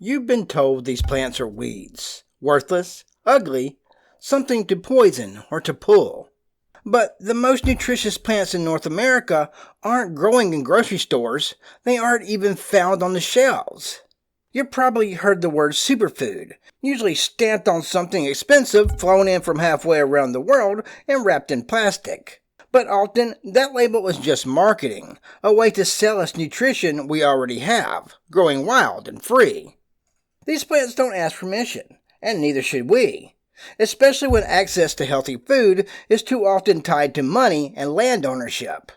You've been told these plants are weeds, worthless, ugly, something to poison or to pull. But the most nutritious plants in North America aren't growing in grocery stores. They aren't even found on the shelves. You've probably heard the word superfood, usually stamped on something expensive flown in from halfway around the world and wrapped in plastic. But often, that label is just marketing, a way to sell us nutrition we already have, growing wild and free. These plants don't ask permission, and neither should we, especially when access to healthy food is too often tied to money and land ownership.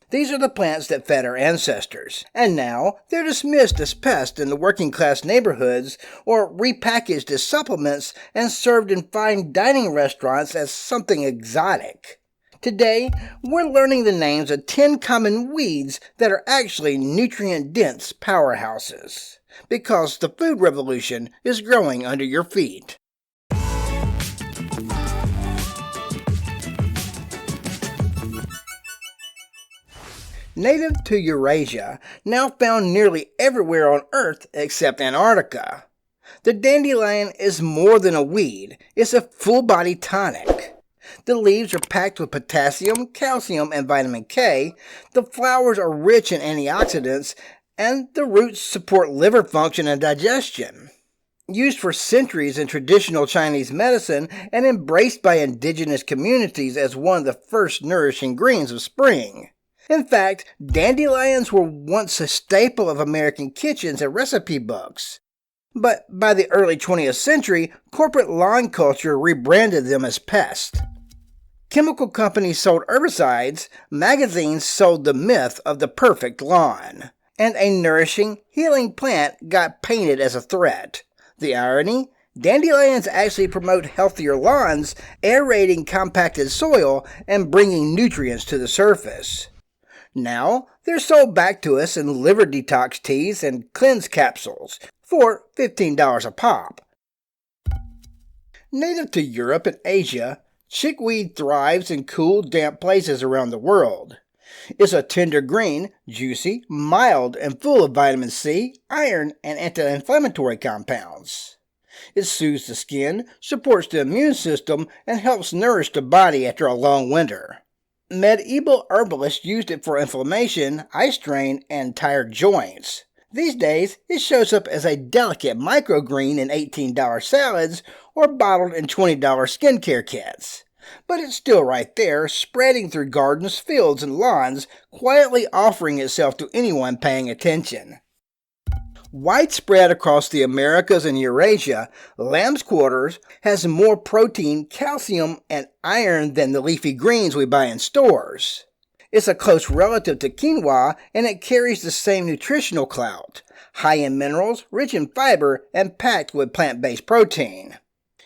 These are the plants that fed our ancestors, and now they're dismissed as pests in the working-class neighborhoods or repackaged as supplements and served in fine dining restaurants as something exotic. Today, we're learning the names of 10 common weeds that are actually nutrient-dense powerhouses, because the food revolution is growing under your feet. Native to Eurasia, now found nearly everywhere on Earth except Antarctica. The dandelion is more than a weed, it's a full-body tonic. The leaves are packed with potassium, calcium, and vitamin K, the flowers are rich in antioxidants, and the roots support liver function and digestion. Used for centuries in traditional Chinese medicine and embraced by indigenous communities as one of the first nourishing greens of spring. In fact, dandelions were once a staple of American kitchens and recipe books. But by the early 20th century, corporate lawn culture rebranded them as pests. Chemical companies sold herbicides, magazines sold the myth of the perfect lawn, and a nourishing, healing plant got painted as a threat. The irony? Dandelions actually promote healthier lawns, aerating compacted soil and bringing nutrients to the surface. Now, they're sold back to us in liver detox teas and cleanse capsules for $15 a pop. Native to Europe and Asia, chickweed thrives in cool, damp places around the world. It's a tender green, juicy, mild, and full of vitamin C, iron, and anti-inflammatory compounds. It soothes the skin, supports the immune system, and helps nourish the body after a long winter. Medieval herbalists used it for inflammation, eye strain, and tired joints. These days, it shows up as a delicate microgreen in $18 salads or bottled in $20 skincare kits. But it's still right there, spreading through gardens, fields, and lawns, quietly offering itself to anyone paying attention. Widespread across the Americas and Eurasia, lamb's quarters has more protein, calcium, and iron than the leafy greens we buy in stores. It's a close relative to quinoa, and it carries the same nutritional clout, high in minerals, rich in fiber, and packed with plant-based protein.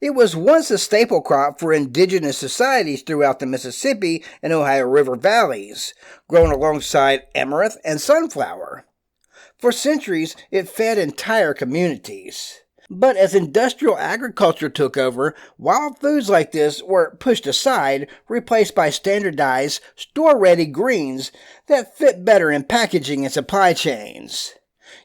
It was once a staple crop for indigenous societies throughout the Mississippi and Ohio River valleys, grown alongside amaranth and sunflower. For centuries, it fed entire communities. But as industrial agriculture took over, wild foods like this were pushed aside, replaced by standardized, store-ready greens that fit better in packaging and supply chains.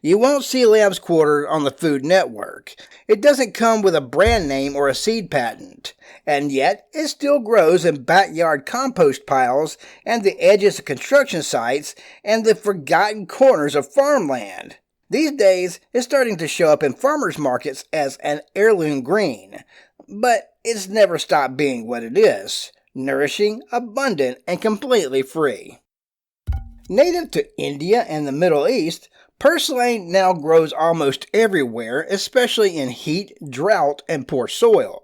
You won't see lamb's quarter on the Food Network. It doesn't come with a brand name or a seed patent. And yet, it still grows in backyard compost piles and the edges of construction sites and the forgotten corners of farmland. These days, it's starting to show up in farmers markets as an heirloom green. But it's never stopped being what it is: nourishing, abundant, and completely free. Native to India and the Middle East, Purslane now grows almost everywhere, especially in heat, drought, and poor soil.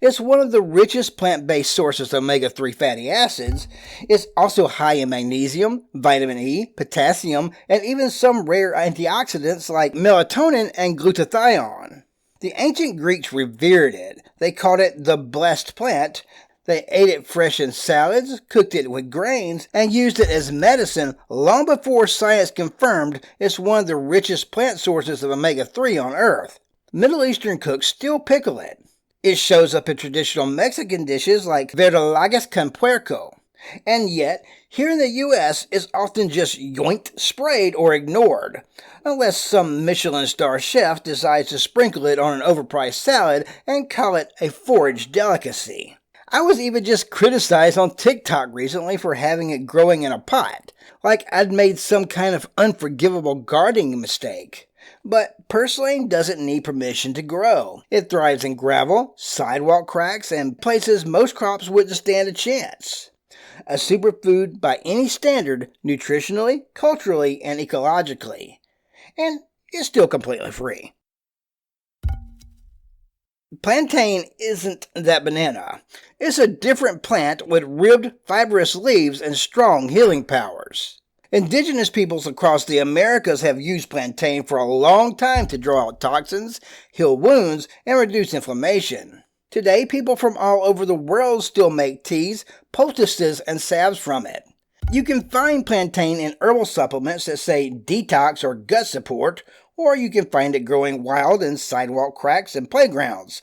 It's one of the richest plant-based sources of omega-3 fatty acids. It's also high in magnesium, vitamin E, potassium, and even some rare antioxidants like melatonin and glutathione. The ancient Greeks revered it. They called it the blessed plant. They ate it fresh in salads, cooked it with grains, and used it as medicine long before science confirmed it's one of the richest plant sources of omega-3 on Earth. Middle Eastern cooks still pickle it. It shows up in traditional Mexican dishes like verdolagas con puerco. And yet, here in the US, it's often just yoinked, sprayed, or ignored, unless some Michelin star chef decides to sprinkle it on an overpriced salad and call it a forage delicacy. I was even just criticized on TikTok recently for having it growing in a pot, like I'd made some kind of unforgivable gardening mistake. But Purslane doesn't need permission to grow. It thrives in gravel, sidewalk cracks, and places most crops wouldn't stand a chance. A superfood by any standard, nutritionally, culturally, and ecologically. And it's still completely free. Plantain isn't that banana. It's a different plant with ribbed, fibrous leaves and strong healing powers. Indigenous peoples across the Americas have used plantain for a long time to draw out toxins, heal wounds, and reduce inflammation. Today, people from all over the world still make teas, poultices, and salves from it. You can find plantain in herbal supplements that say detox or gut support, or you can find it growing wild in sidewalk cracks and playgrounds.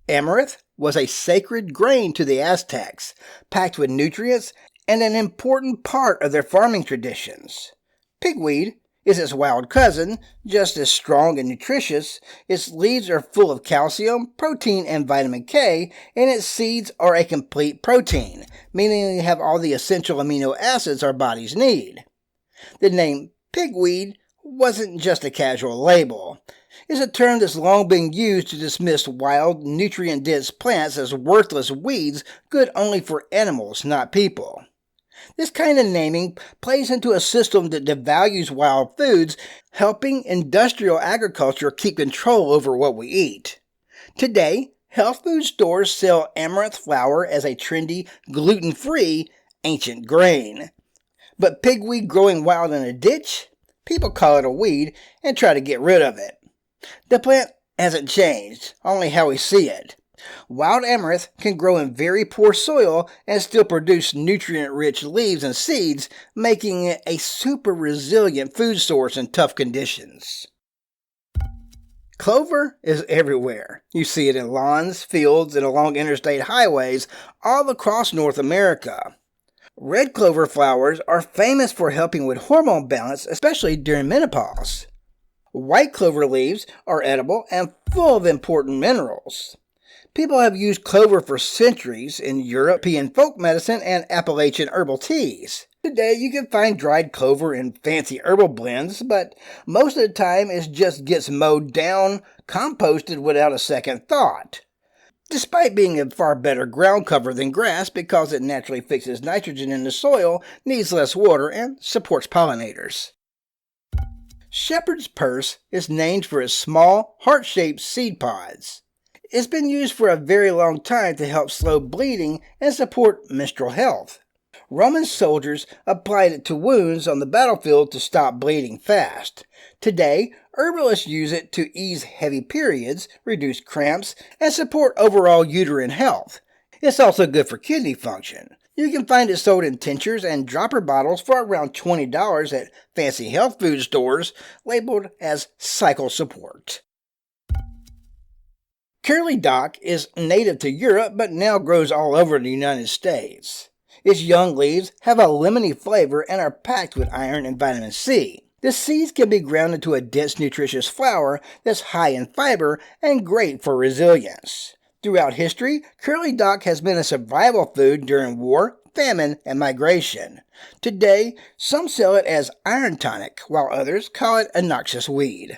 Amaranth was a sacred grain to the Aztecs, packed with nutrients and an important part of their farming traditions. Pigweed is its wild cousin, just as strong and nutritious. Its leaves are full of calcium, protein, and vitamin K, and its seeds are a complete protein, meaning they have all the essential amino acids our bodies need. The name pigweed wasn't just a casual label. It's a term that's long been used to dismiss wild, nutrient-dense plants as worthless weeds good only for animals, not people. This kind of naming plays into a system that devalues wild foods, helping industrial agriculture keep control over what we eat. Today, health food stores sell amaranth flour as a trendy, gluten-free, ancient grain. But pigweed growing wild in a ditch? People call it a weed and try to get rid of it. The plant hasn't changed, only how we see it. Wild amaranth can grow in very poor soil and still produce nutrient-rich leaves and seeds, making it a super resilient food source in tough conditions. Clover is everywhere. You see it in lawns, fields, and along interstate highways all across North America. Red clover flowers are famous for helping with hormone balance, especially during menopause. White clover leaves are edible and full of important minerals. People have used clover for centuries in European folk medicine and Appalachian herbal teas. Today you can find dried clover in fancy herbal blends, but most of the time it just gets mowed down, composted without a second thought. Despite being a far better ground cover than grass because it naturally fixes nitrogen in the soil, needs less water, and supports pollinators. Shepherd's purse is named for its small, heart-shaped seed pods. It's been used for a very long time to help slow bleeding and support menstrual health. Roman soldiers applied it to wounds on the battlefield to stop bleeding fast. Today, herbalists use it to ease heavy periods, reduce cramps, and support overall uterine health. It's also good for kidney function. You can find it sold in tinctures and dropper bottles for around $20 at fancy health food stores, labeled as cycle support. Curly dock is native to Europe but now grows all over the United States. Its young leaves have a lemony flavor and are packed with iron and vitamin C. The seeds can be ground into a dense, nutritious flour that's high in fiber and great for resilience. Throughout history, curly dock has been a survival food during war, famine, and migration. Today, some sell it as iron tonic, while others call it a noxious weed.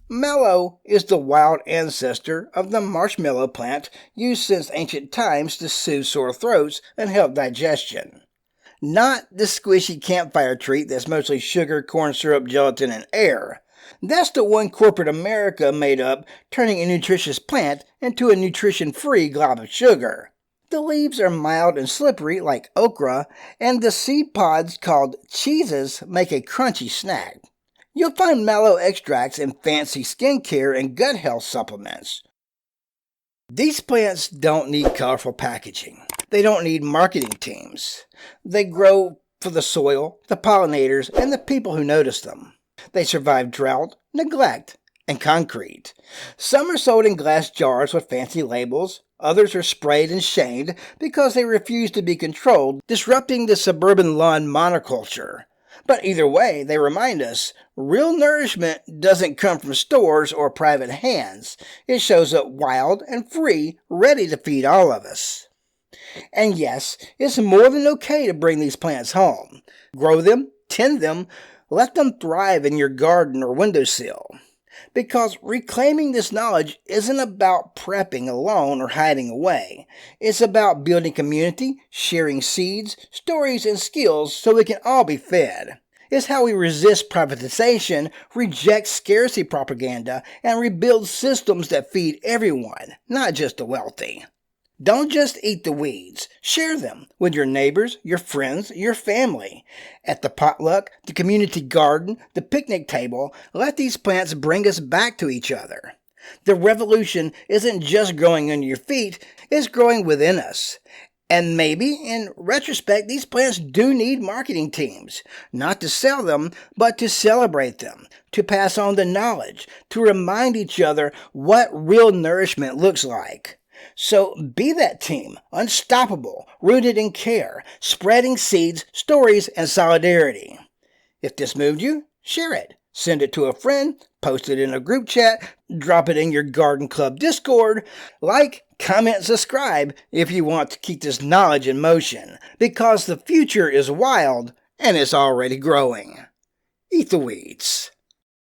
Mallow is the wild ancestor of the marshmallow plant used since ancient times to soothe sore throats and help digestion. Not the squishy campfire treat that's mostly sugar, corn syrup, gelatin, and air. That's the one corporate America made up, turning a nutritious plant into a nutrition-free glob of sugar. The leaves are mild and slippery like okra, and the seed pods called cheeses make a crunchy snack. You'll find mallow extracts in fancy skincare and gut health supplements. These plants don't need colorful packaging. They don't need marketing teams. They grow for the soil, the pollinators, and the people who notice them. They survive drought, neglect, and concrete. Some are sold in glass jars with fancy labels. Others are sprayed and shamed because they refuse to be controlled, disrupting the suburban lawn monoculture. But either way, they remind us, real nourishment doesn't come from stores or private hands. It shows up wild and free, ready to feed all of us. And yes, it's more than okay to bring these plants home. Grow them, tend them, let them thrive in your garden or windowsill. Because reclaiming this knowledge isn't about prepping alone or hiding away. It's about building community, sharing seeds, stories, and skills so we can all be fed. It's how we resist privatization, reject scarcity propaganda, and rebuild systems that feed everyone, not just the wealthy. Don't just eat the weeds. Share them with your neighbors, your friends, your family. At the potluck, the community garden, the picnic table, let these plants bring us back to each other. The revolution isn't just growing under your feet, it's growing within us. And maybe, in retrospect, these plants do need marketing teams. Not to sell them, but to celebrate them, to pass on the knowledge, to remind each other what real nourishment looks like. So be that team, unstoppable, rooted in care, spreading seeds, stories, and solidarity. If this moved you, share it. Send it to a friend, post it in a group chat, drop it in your garden club Discord. Like, comment, subscribe if you want to keep this knowledge in motion, because the future is wild and it's already growing. Eat the weeds.